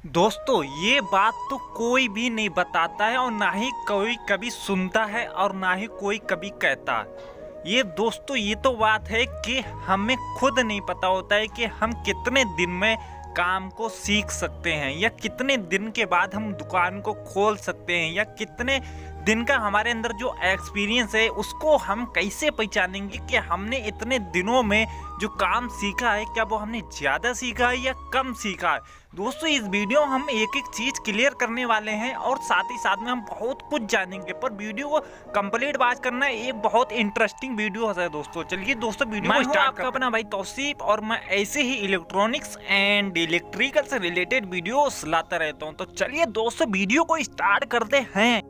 दोस्तों ये बात तो कोई भी नहीं बताता है और ना ही कोई कभी सुनता है और ना ही कोई कभी कहता है। ये दोस्तों ये तो बात है कि हमें खुद नहीं पता होता है कि हम कितने दिन में काम को सीख सकते हैं या कितने दिन के बाद हम दुकान को खोल सकते हैं या कितने दिन का हमारे अंदर जो एक्सपीरियंस है उसको हम कैसे पहचानेंगे कि हमने इतने दिनों में जो काम सीखा है क्या वो हमने ज़्यादा सीखा है या कम सीखा है। दोस्तों इस वीडियो में हम एक एक चीज़ क्लियर करने वाले हैं और साथ ही साथ में हम बहुत कुछ जानेंगे, पर वीडियो को कंप्लीट बात करना एक बहुत इंटरेस्टिंग वीडियो है दोस्तों। चलिए दोस्तों वीडियो को स्टार्ट करते हैं। अपना भाई तौसीफ और मैं ऐसे ही इलेक्ट्रॉनिक्स एंड इलेक्ट्रिकल से रिलेटेड वीडियोस लाता रहता हूँ। तो चलिए दोस्तों वीडियो को स्टार्ट करते हैं।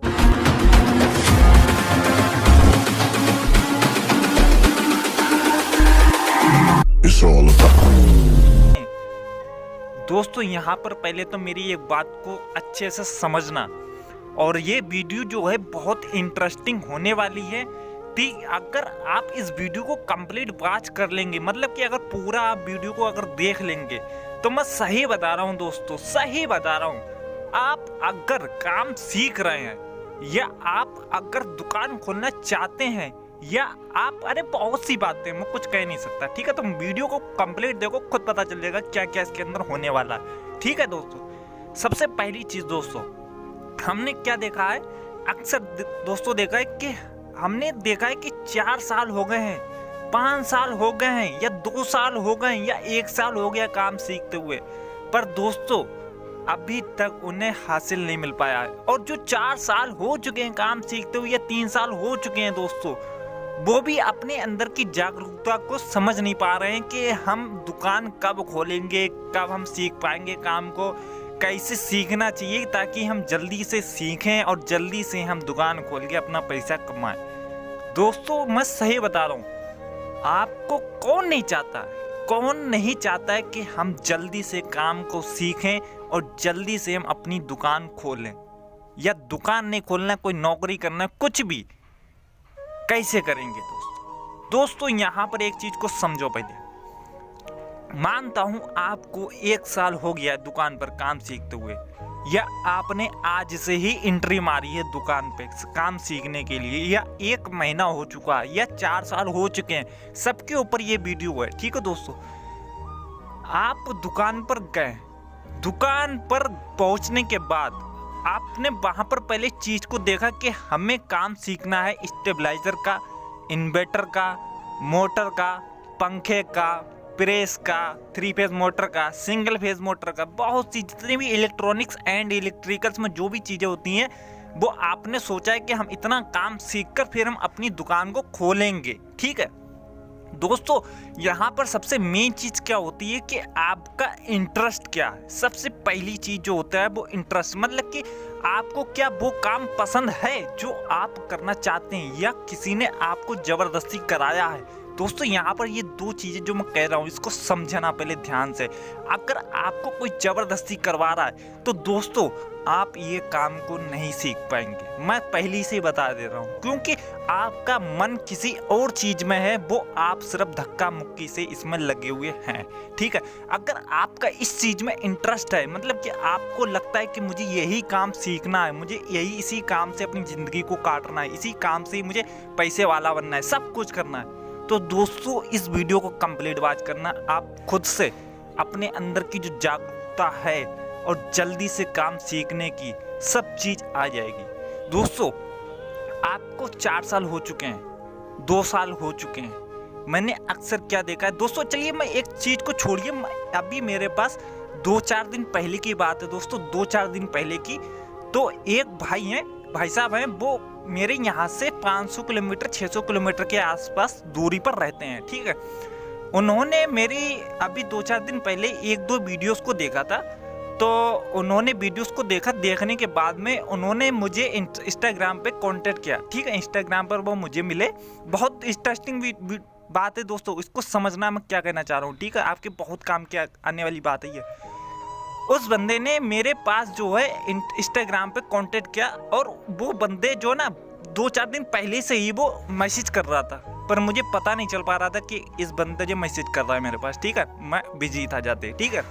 दोस्तों यहाँ पर पहले तो मेरी एक बात को अच्छे से समझना, और ये वीडियो जो है बहुत इंटरेस्टिंग होने वाली है। कि अगर आप इस वीडियो को कंप्लीट वॉच कर लेंगे, मतलब कि अगर पूरा आप वीडियो को अगर देख लेंगे, तो मैं सही बता रहा हूँ दोस्तों, सही बता रहा हूँ। आप अगर काम सीख रहे हैं या आप अगर दुकान खोलना चाहते हैं या आप, अरे बहुत सी बातें मैं कुछ कह नहीं सकता, ठीक है। तो वीडियो को कंप्लीट देखो, खुद पता चल जाएगा क्या क्या इसके अंदर होने वाला है, ठीक है दोस्तों। सबसे पहली चीज दोस्तों, हमने क्या देखा है, अक्सर दोस्तों देखा है कि हमने देखा है कि 4 साल हो गए हैं, 5 साल हो गए हैं या 2 साल हो गए हैं या 1 साल हो गया काम सीखते हुए, पर दोस्तों अभी तक उन्हें हासिल नहीं मिल पाया है। और जो 4 साल हो चुके हैं काम सीखते हुए या 3 साल हो चुके हैं दोस्तों, वो भी अपने अंदर की जागरूकता को समझ नहीं पा रहे हैं कि हम दुकान कब खोलेंगे, कब हम सीख पाएंगे, काम को कैसे सीखना चाहिए ताकि हम जल्दी से सीखें और जल्दी से हम दुकान खोल के अपना पैसा कमाएं। दोस्तों मैं सही बता रहा हूँ, आपको कौन नहीं चाहता है कि हम जल्दी से काम को सीखें और जल्दी से हम अपनी दुकान खोलें, या दुकान नहीं खोलना, कोई नौकरी करना, कुछ भी कैसे करेंगे दोस्तों यहाँ पर एक चीज को समझो। पहले मानता हूं आपको 1 साल हो गया है दुकान पर काम सीखते हुए, या आपने आज से ही एंट्री मारी है दुकान पे काम सीखने के लिए, या 1 महीना हो चुका है या 4 साल हो चुके हैं, सबके ऊपर ये वीडियो है, ठीक है दोस्तों। आप दुकान पर गए, दुकान पर पहुंचने के बाद आपने वहां पर पहले चीज को देखा कि हमें काम सीखना है स्टेबलाइजर का, इन्वर्टर का, मोटर का, पंखे का, प्रेस का, 3 फेज मोटर का, सिंगल फेज मोटर का, बहुत सी जितनी भी इलेक्ट्रॉनिक्स एंड इलेक्ट्रिकल्स में जो भी चीजें होती हैं, वो आपने सोचा है कि हम इतना काम सीखकर फिर हम अपनी दुकान को खोलेंगे, ठीक है दोस्तों। यहाँ पर सबसे मेन चीज क्या होती है कि आपका इंटरेस्ट क्या है। सबसे पहली चीज जो होता है वो इंटरेस्ट, मतलब कि आपको क्या वो काम पसंद है जो आप करना चाहते हैं, या किसी ने आपको जबरदस्ती कराया है। दोस्तों यहाँ पर ये 2 चीजें जो मैं कह रहा हूँ इसको समझना पहले ध्यान से। अगर आपको कोई जबरदस्ती करवा रहा है तो दोस्तों आप ये काम को नहीं सीख पाएंगे, मैं पहले से बता दे रहा हूँ, क्योंकि आपका मन किसी और चीज में है, वो आप सिर्फ धक्का मुक्की से इसमें लगे हुए हैं, ठीक है। अगर आपका इस चीज में इंटरेस्ट है, मतलब कि आपको लगता है कि मुझे यही काम सीखना है, मुझे इसी काम से अपनी जिंदगी को काटना है, इसी काम से मुझे पैसे वाला बनना है, सब कुछ करना है, तो दोस्तों इस वीडियो को कंप्लीट वॉच करना। आप खुद से अपने अंदर की जो जागरूकता है और जल्दी से काम सीखने की सब चीज आ जाएगी। दोस्तों आपको 4 साल हो चुके हैं, 2 साल हो चुके हैं, मैंने अक्सर क्या देखा है दोस्तों, चलिए मैं एक चीज को छोड़िए, अभी मेरे पास 2-4 दिन पहले की बात है दोस्तों, 2-4 दिन पहले की। तो एक भाई साहब हैं, वो मेरे यहाँ से 500 किलोमीटर 600 किलोमीटर के आसपास दूरी पर रहते हैं, ठीक है। उन्होंने मेरी अभी 2-4 दिन पहले 1-2 वीडियोस को देखा था, तो उन्होंने वीडियोस को देखने के बाद में उन्होंने मुझे इंस्टाग्राम पे कांटेक्ट किया, ठीक है। इंस्टाग्राम पर वो मुझे मिले, बहुत इंटरेस्टिंग बात है दोस्तों, इसको समझना मैं क्या कहना चाह रहा हूँ, ठीक है, आपके बहुत काम के आने वाली बात है ये। उस बंदे ने मेरे पास जो है इंस्टाग्राम पे कांटेक्ट किया, और वो बंदे जो ना 2-4 दिन पहले से ही वो मैसेज कर रहा था, पर मुझे पता नहीं चल पा रहा था कि इस बंदे जो मैसेज कर रहा है मेरे पास, ठीक है, मैं बिजी था जाते, ठीक है।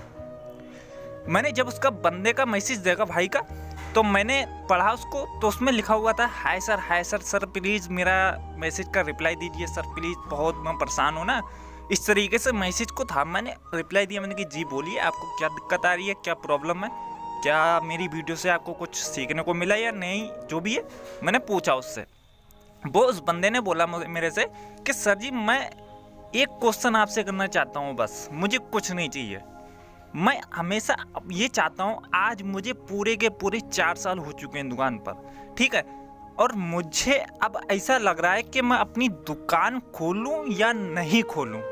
मैंने जब उसका बंदे का मैसेज देखा भाई का, तो मैंने पढ़ा उसको, तो उसमें लिखा हुआ था हाय सर सर प्लीज़ मेरा मैसेज का रिप्लाई दीजिए सर प्लीज़, बहुत मैं परेशान हूँ ना, इस तरीके से मैसेज को था। मैंने रिप्लाई दिया, मैंने कि जी बोलिए आपको क्या दिक्कत आ रही है, क्या प्रॉब्लम है, क्या मेरी वीडियो से आपको कुछ सीखने को मिला या नहीं, जो भी है मैंने पूछा उससे। वो उस बंदे ने बोला मेरे से कि सर जी मैं एक क्वेश्चन आपसे करना चाहता हूँ, बस मुझे कुछ नहीं चाहिए। मैं हमेशा ये चाहता हूँ, आज मुझे पूरे के पूरे 4 साल हो चुके हैं दुकान पर, ठीक है, और मुझे अब ऐसा लग रहा है कि मैं अपनी दुकान खोलूँ या नहीं खोलूँ।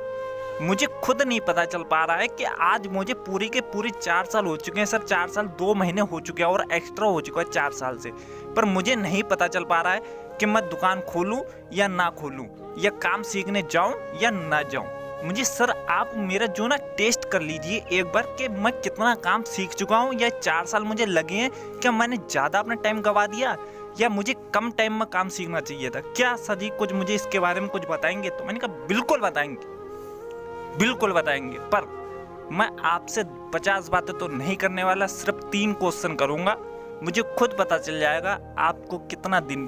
मुझे खुद नहीं पता चल पा रहा है कि आज मुझे पूरे के पूरे 4 साल हो चुके हैं सर, 4 साल 2 महीने हो चुके हैं और एक्स्ट्रा हो चुका है 4 साल से, पर मुझे नहीं पता चल पा रहा है कि मैं दुकान खोलूं या ना खोलूं, या काम सीखने जाऊं या ना जाऊं। मुझे सर आप मेरा जो ना टेस्ट कर लीजिए एक बार कि मैं कितना काम सीख चुका हूं, या 4 साल मुझे लगे हैं, क्या मैंने ज़्यादा अपना टाइम गवा दिया या मुझे कम टाइम में काम सीखना चाहिए था। क्या सर जी कुछ मुझे इसके बारे में कुछ बताएंगे? तो मैंने कहा बिल्कुल बताएंगे, बिल्कुल बताएंगे, पर मैं आपसे 50 बातें तो नहीं करने वाला, सिर्फ 3 क्वेश्चन करूँगा। मुझे खुद पता चल जाएगा आपको कितना दिन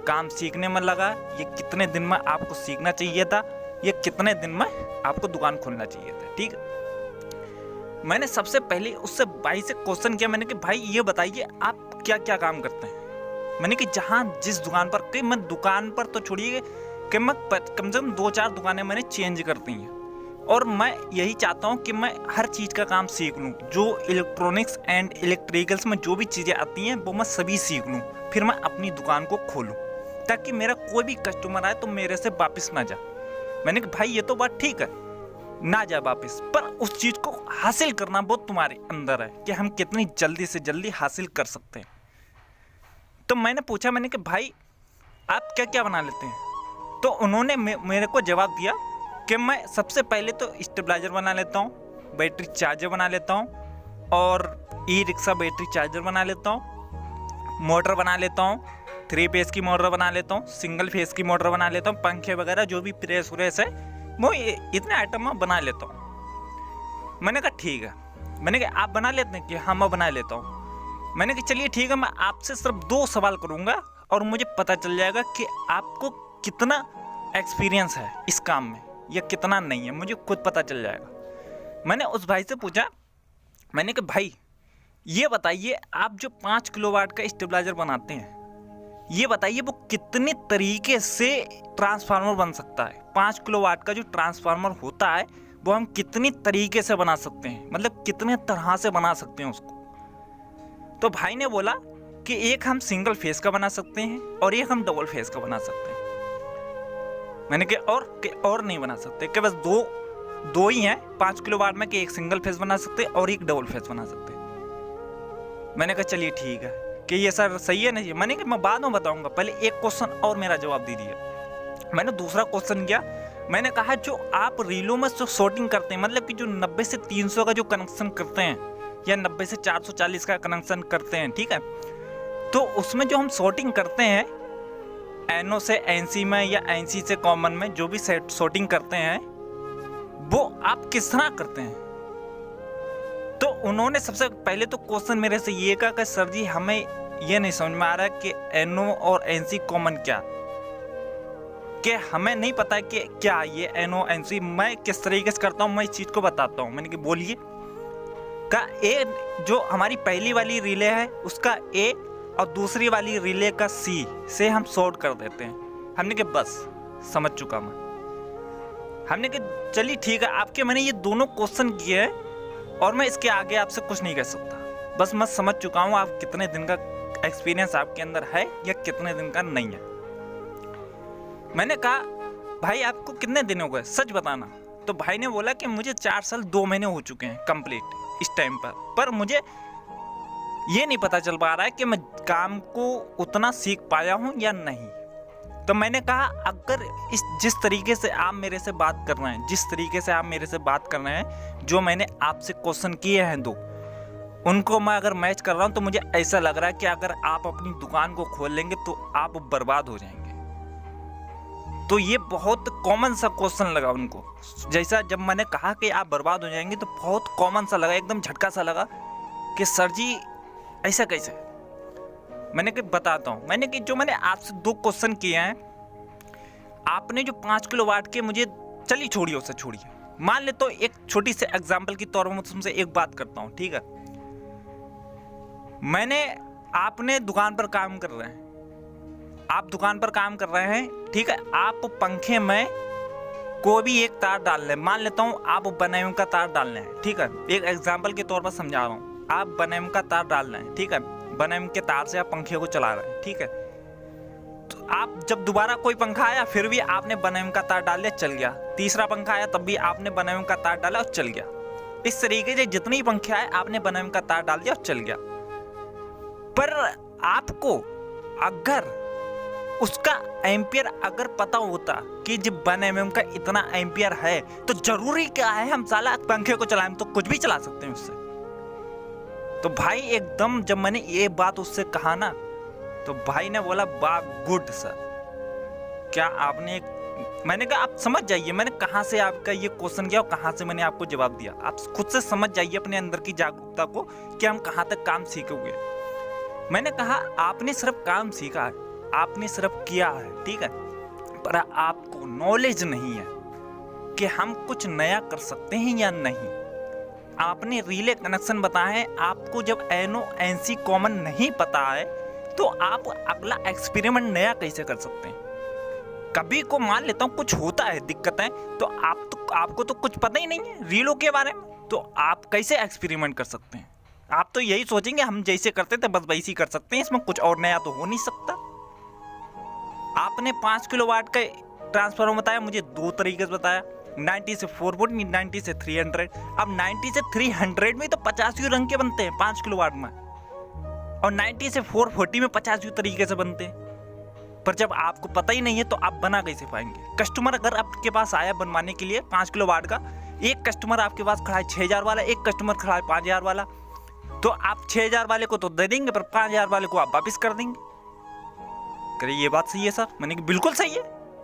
काम सीखने में लगा, ये कितने दिन में आपको सीखना चाहिए था, ये कितने दिन में आपको दुकान खोलना चाहिए था, ठीक है। मैंने सबसे पहले उससे भाई से क्वेश्चन किया, मैंने कि भाई ये बताइए आप क्या क्या काम करते हैं। मैंने कि जहाँ जिस दुकान पर, कि मैं दुकान पर तो छोड़िए कि मैं कम से कम 2-4 दुकानें मैंने चेंज कर दी हैं, और मैं यही चाहता हूँ कि मैं हर चीज़ का काम सीख लूँ, जो इलेक्ट्रॉनिक्स एंड इलेक्ट्रिकल्स में जो भी चीज़ें आती हैं वो मैं सभी सीख लूँ, फिर मैं अपनी दुकान को खोलूँ, ताकि मेरा कोई भी कस्टमर आए तो मेरे से वापस ना जाए। मैंने कहा भाई ये तो बात ठीक है, ना जाए वापस, पर उस चीज़ को हासिल करना वो तुम्हारे अंदर है कि हम कितनी जल्दी से जल्दी हासिल कर सकते हैं। तो मैंने पूछा, मैंने कहा भाई आप क्या क्या बना लेते हैं? तो उन्होंने मेरे को जवाब दिया कि मैं सबसे पहले तो स्टेबलाइजर बना लेता हूँ, बैटरी चार्जर बना लेता हूँ, और ई रिक्शा बैटरी चार्जर बना लेता हूँ, मोटर बना लेता हूँ, 3 फेस की मोटर बना लेता हूँ, सिंगल फेस की मोटर बना लेता हूँ, पंखे वगैरह जो भी प्रेस व्रेस है वो इतने आइटम मैं बना लेता हूँ। मैंने कहा ठीक है। मैंने कहा आप बना लेते हैं? कि हाँ मैं बना लेता हूँ। मैंने कहा चलिए ठीक है, मैं आपसे सिर्फ 2 सवाल करूँगा और मुझे पता चल जाएगा कि आपको कितना एक्सपीरियंस है इस काम में या कितना नहीं है, मुझे खुद पता चल जाएगा। मैंने उस भाई से पूछा, मैंने कहा भाई ये बताइए आप जो 5 किलोवाट का स्टेबलाइजर बनाते हैं, ये बताइए वो कितने तरीके से ट्रांसफार्मर बन सकता है। 5 किलोवाट का जो ट्रांसफार्मर होता है वो हम कितनी तरीके से बना सकते हैं, मतलब कितने तरह से बना सकते हैं उसको। तो भाई ने बोला कि एक हम सिंगल फेस का बना सकते हैं और एक हम डबल फेस का बना सकते हैं। मैंने कहा और नहीं बना सकते, कि बस दो ही हैं 5 किलोवाट में, कि एक सिंगल फेस बना सकते हैं और एक डबल फेस बना सकते हैं। मैंने कहा चलिए ठीक है कि ये सर सही है नहीं। मैंने कहा मैं बाद में बताऊंगा, पहले एक क्वेश्चन और मेरा जवाब दीजिए। मैंने दूसरा क्वेश्चन किया, मैंने कहा जो आप रीलों में जो शॉर्टिंग करते हैं, मतलब कि जो 90 से 300 का जो कनेक्शन करते हैं या 90 से 440 का कनेक्शन करते हैं, ठीक है, तो उसमें जो हम शॉर्टिंग करते हैं एनो से एनसी में या एनसी से कॉमन में जो भी शॉर्टिंग करते हैं, वो आप किस तरह करते हैं? तो उन्होंने सबसे पहले तो क्वेश्चन मेरे से ये कहा कि सर जी हमें ये नहीं समझ में आ रहा कि एनो और एनसी कॉमन क्या, कि हमें नहीं पता कि क्या ये एनो एनसी मैं किस तरीके से करता हूँ, मैं इस चीज़ को बताता हूँ। मैंने कहा बोलिए। का ए जो हमारी पहली वाली रिले है उसका ए और दूसरी वाली रिले का सी से हम शॉर्ट कर देते हैं। हमने कहा बस समझ चुका मैं। हमने कहा चलिए ठीक है, आपके मैंने ये दोनों क्वेश्चन किए हैं और मैं इसके आगे आपसे कुछ नहीं कह सकता, बस मैं समझ चुका हूँ आप कितने दिन का एक्सपीरियंस आपके अंदर है या कितने दिन का नहीं है। मैंने कहा भाई आपको कितने दिन हो गए, सच बताना। तो भाई ने बोला कि मुझे 4 साल 2 महीने हो चुके हैं कंप्लीट इस टाइम पर मुझे ये नहीं पता चल पा रहा है कि मैं काम को उतना सीख पाया हूँ या नहीं। तो मैंने कहा अगर जिस तरीके से आप मेरे से बात कर रहे हैं, जिस तरीके से आप मेरे से बात कर रहे हैं, जो मैंने आपसे क्वेश्चन किए हैं 2, उनको मैं अगर मैच कर रहा हूँ तो मुझे ऐसा लग रहा है कि अगर आप अपनी दुकान को खोल लेंगे तो आप बर्बाद हो जाएंगे। तो ये बहुत कॉमन सा क्वेश्चन लगा उनको। जैसा जब मैंने कहा कि आप बर्बाद हो जाएंगे तो बहुत कॉमन सा लगा, एकदम झटका सा लगा कि सर जी ऐसा कैसे। मैंने कि बताता हूँ। मैंने आपसे 2 क्वेश्चन किए हैं, आपने जो 5 किलोवाट के मुझे, चलिए छोड़िए उसे, छोड़िए। मान ले तो एक छोटी से एग्जाम्पल के तौर पर मैं तुमसे एक बात करता हूँ, ठीक है। आपने दुकान पर काम कर रहे हैं, आप दुकान पर काम कर रहे हैं, ठीक है। आप पंखे में कोई भी एक तार डाल रहे हैं, मान लेता हूँ आप बनेम का तार डाल रहे हैं, ठीक है। एक एग्जाम्पल के तौर पर समझा रहा हूँ, आप बनेम का तार डाल रहे हैं, ठीक है। बनेम के तार से आप पंखे को चला रहे हैं, ठीक है। तो आप जब दोबारा कोई पंखा आया फिर भी आपने बनेम का तार डाल लिया, चल गया। तीसरा पंखा आया तब भी आपने बनेम का तार डाला और चल गया। इस तरीके से जितने पंखे आए आपने बनेम का तार डाल दिया और चल गया। पर आपको अगर उसका एम्पियर अगर पता होता कि जब 1 mm का इतना एम्पियर है, तो जरूरी क्या है हम साला पंखे को चलाएं, तो कुछ भी चला सकते हैं उससे। तो भाई एकदम जब मैंने ये बात उससे कहा ना, तो भाई ने बोला वाह गुड सर, क्या आपने मैंने कहा आप समझ जाइए मैंने कहाँ से आपका ये क्वेश्चन किया और कहाँ से मैंने आपको जवाब दिया। आप खुद से समझ जाइए अपने अंदर की जागरूकता को कि हम कहाँ तक काम सीखे हुए हैं। मैंने कहा आपने सिर्फ काम सीखा है, आपने सिर्फ किया है, ठीक है, पर आपको नॉलेज नहीं है कि हम कुछ नया कर सकते हैं या नहीं। आपने रिले कनेक्शन बताया है, आपको जब एनो एनसी कॉमन नहीं पता है तो आप अगला एक्सपेरिमेंट नया कैसे कर सकते हैं। कभी को मान लेता हूँ कुछ होता है दिक्कतें, तो आपको तो कुछ पता ही नहीं है रीलों के बारे में, तो आप कैसे एक्सपेरिमेंट कर सकते हैं। आप तो यही सोचेंगे हम जैसे करते थे बस वैसे ही कर सकते हैं, इसमें कुछ और नया तो हो नहीं सकता। आपने 5 किलोवाट का ट्रांसफार्मर बताया, मुझे 2 तरीके से बताया, 90 से 440, 90 से 300। अब 90 से 300 में तो 50 रंग के बनते हैं 5 किलोवाट में, और 90 से 440 में 50 तरीके से बनते हैं। पर जब आपको पता ही नहीं है तो आप बना कैसे पाएंगे। कस्टमर अगर आपके पास आया बनवाने के लिए 5 किलोवाट का, एक कस्टमर आपके पास खड़ा है 6000 वाला, एक कस्टमर खड़ा है 5000 वाला, तो आप 6000 वाले को तो दे देंगे पर 5000 वाले को आप वापस कर देंगे। करिए ये बात सही है सर। मैंने कहा बिल्कुल सही है,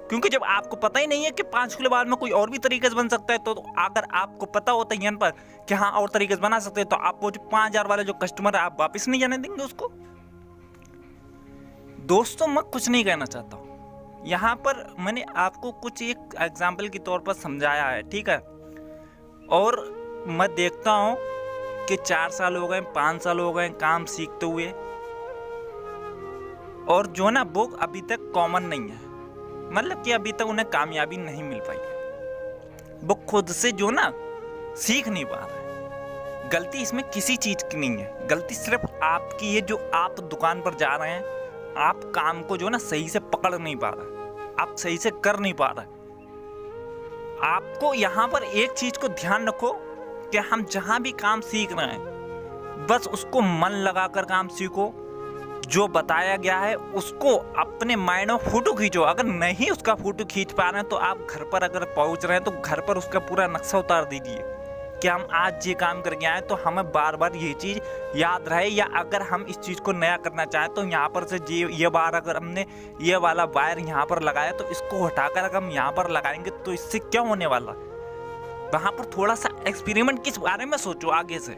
क्योंकि जब आपको पता ही नहीं है कि 5 किलोवाट में कोई और भी तरीके से बन सकता है, तो अगर आपको पता होता है यहाँ पर कि हाँ और तरीके से बना सकते हैं, तो आप वो जो 5000 वाले जो कस्टमर है आप वापस नहीं जाने देंगे उसको। दोस्तों मैं कुछ नहीं कहना चाहता हूँ यहाँ पर, मैंने आपको कुछ एक एग्जाम्पल के तौर पर समझाया है, ठीक है। और मैं देखता हूँ कि 4 साल हो गए, 5 साल हो गए काम सीखते हुए, और जो ना वो अभी तक कॉमन नहीं है, मतलब कि अभी तक उन्हें कामयाबी नहीं मिल पाई है। वो खुद से जो ना सीख नहीं पा रहे हैं। गलती इसमें किसी चीज की नहीं है, गलती सिर्फ आपकी है। जो आप दुकान पर जा रहे हैं, आप काम को जो ना सही से पकड़ नहीं पा रहे, आप सही से कर नहीं पा रहे। आपको यहाँ पर एक चीज को ध्यान रखो कि हम जहां भी काम सीख रहे हैं बस उसको मन लगाकर काम सीखो। जो बताया गया है उसको अपने माइंड में फोटो खींचो। अगर नहीं उसका फोटो खींच पा रहे हैं तो आप घर पर अगर पहुंच रहे हैं तो घर पर उसका पूरा नक्शा उतार दीजिए कि हम आज ये काम करके आए तो हमें बार बार ये चीज़ याद रहे, या अगर हम इस चीज़ को नया करना चाहें तो यहाँ पर से ये बार अगर हमने ये वाला वायर यहाँ पर लगाया तो इसको हटाकर अगर हम यहाँ पर लगाएंगे तो इससे क्या होने वाला। वहाँ पर थोड़ा सा एक्सपेरिमेंट किस बारे में सोचो आगे से।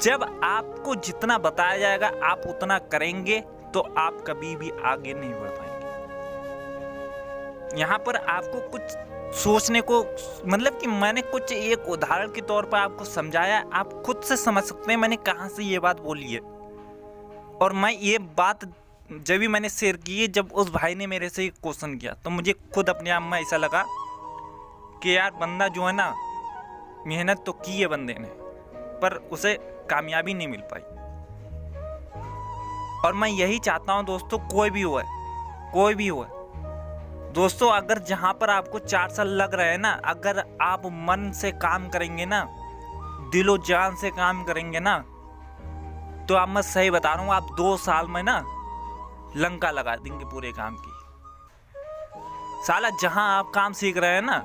जब आपको जितना बताया जाएगा आप उतना करेंगे तो आप कभी भी आगे नहीं बढ़ पाएंगे। यहाँ पर आपको कुछ सोचने को, मतलब कि मैंने कुछ एक उदाहरण के तौर पर आपको समझाया, आप खुद से समझ सकते हैं मैंने कहाँ से ये बात बोली है। और मैं ये बात जब भी मैंने शेयर की है, जब उस भाई ने मेरे से क्वेश्चन किया तो मुझे खुद अपने आप में ऐसा लगा कि यार बंदा जो है ना मेहनत तो की है बंदे ने, पर उसे कामयाबी नहीं मिल पाई। और मैं यही चाहता हूँ दोस्तों, कोई भी हो दोस्तों, अगर जहाँ पर आपको 4 साल लग रहे हैं ना, अगर आप मन से काम करेंगे ना, दिलो जान से काम करेंगे ना, तो आप मैं सही बता रहा हूँ आप 2 साल में ना लंका लगा देंगे पूरे काम की। साला जहाँ आप काम सीख रहे हैं ना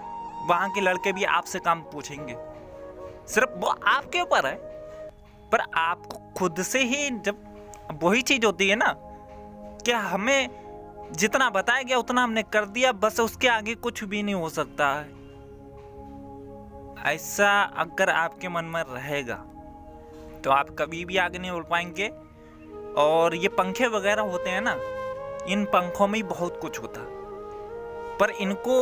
वहाँ के लड़के भी आपसे काम पूछेंगे, सिर्फ वो आपके ऊपर है। पर आपको खुद से ही, जब वही चीज होती है ना कि हमें जितना बताया गया उतना हमने कर दिया, बस उसके आगे कुछ भी नहीं हो सकता है। ऐसा अगर आपके मन में रहेगा तो आप कभी भी आगे नहीं बढ़ पाएंगे। और ये पंखे वगैरह होते हैं ना, इन पंखों में ही बहुत कुछ होता, पर इनको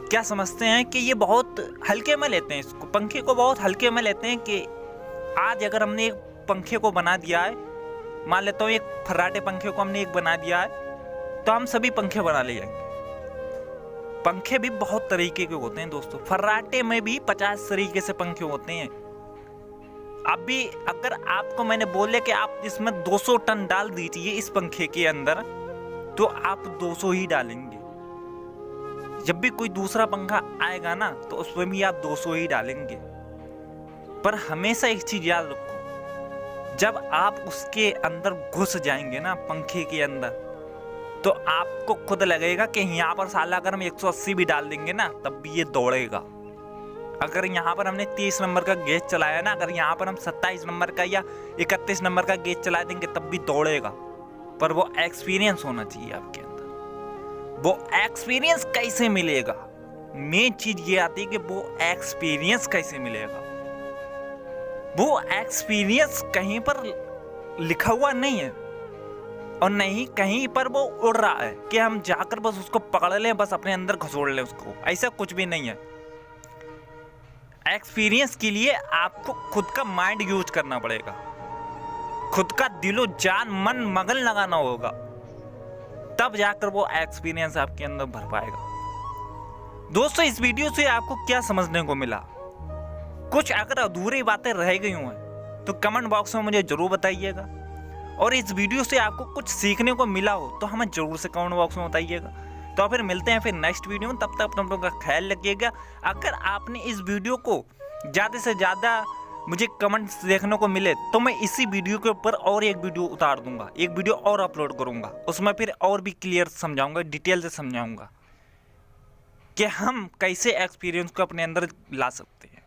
क्या समझते हैं कि ये बहुत हल्के में लेते हैं, इसको पंखे को बहुत हल्के में लेते हैं कि आज अगर हमने एक पंखे को बना दिया है, मान लेता हूँ एक फर्राटे पंखे को हमने एक बना दिया है, तो हम सभी पंखे बना ले जाएंगे। पंखे भी बहुत तरीके के होते हैं दोस्तों, फर्राटे में भी 50 तरीके से पंखे होते हैं। अभी अगर आपको मैंने बोले कि आप इसमें 200 टन डाल दीजिए इस पंखे के अंदर, तो आप 200 ही डालेंगे। जब भी कोई दूसरा पंखा आएगा ना, तो उसमें भी आप 200 ही डालेंगे। पर हमेशा एक चीज याद रखो, जब आप उसके अंदर घुस जाएंगे ना, पंखे के अंदर, तो आपको खुद लगेगा कि यहाँ पर साला अगर हम 180 भी डाल देंगे ना, तब भी ये दौड़ेगा। अगर यहाँ पर हमने 30 नंबर का गेज चलाया ना, अगर यहाँ पर हम 27 नंबर का या 31 नंबर का गेज चला देंगे, तब भी दौड़ेगा। पर वो एक्सपीरियंस होना चाहिए आपके अंदर। वो एक्सपीरियंस कैसे मिलेगा? मेन चीज ये आती है कि वो एक्सपीरियंस कैसे मिलेगा। वो एक्सपीरियंस कहीं पर लिखा हुआ नहीं है, और नहीं कहीं पर वो उड़ रहा है कि हम जाकर बस उसको पकड़ लें, बस अपने अंदर घसोड़ लें उसको। ऐसा कुछ भी नहीं है। एक्सपीरियंस के लिए आपको खुद का माइंड यूज करना पड़ेगा, खुद का दिलो जान मन मगन लगाना होगा, तब जाकर वो एक्सपीरियंस आपके अंदर भर पाएगा। दोस्तों, इस वीडियो से आपको क्या समझने को मिला? कुछ अगर अधूरी बातें रह गई हो तो कमेंट बॉक्स में मुझे जरूर बताइएगा। और इस वीडियो से आपको कुछ सीखने को मिला हो तो हमें जरूर से कमेंट बॉक्स में बताइएगा। तो फिर मिलते हैं फिर नेक्स्ट वीडियो में, तब तक अपने लोगों का ख्याल रखिएगा। अगर आपने इस वीडियो को ज़्यादा से ज़्यादा मुझे कमेंट्स देखने को मिले, तो मैं इसी वीडियो के ऊपर और एक वीडियो उतार दूंगा, एक वीडियो और अपलोड करूंगा। उसमें फिर और भी क्लियर समझाऊंगा, डिटेल से समझाऊंगा कि हम कैसे एक्सपीरियंस को अपने अंदर ला सकते हैं।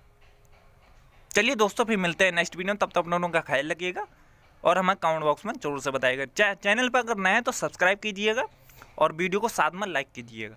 चलिए दोस्तों, फिर मिलते हैं नेक्स्ट वीडियो में, तब तक अपने लोगों का ख्याल रखिएगा और हमें कमेंट बॉक्स में जरूर से बताइएगा। चैनल पर अगर नए हैं तो सब्सक्राइब कीजिएगा और वीडियो को साथ में लाइक कीजिएगा।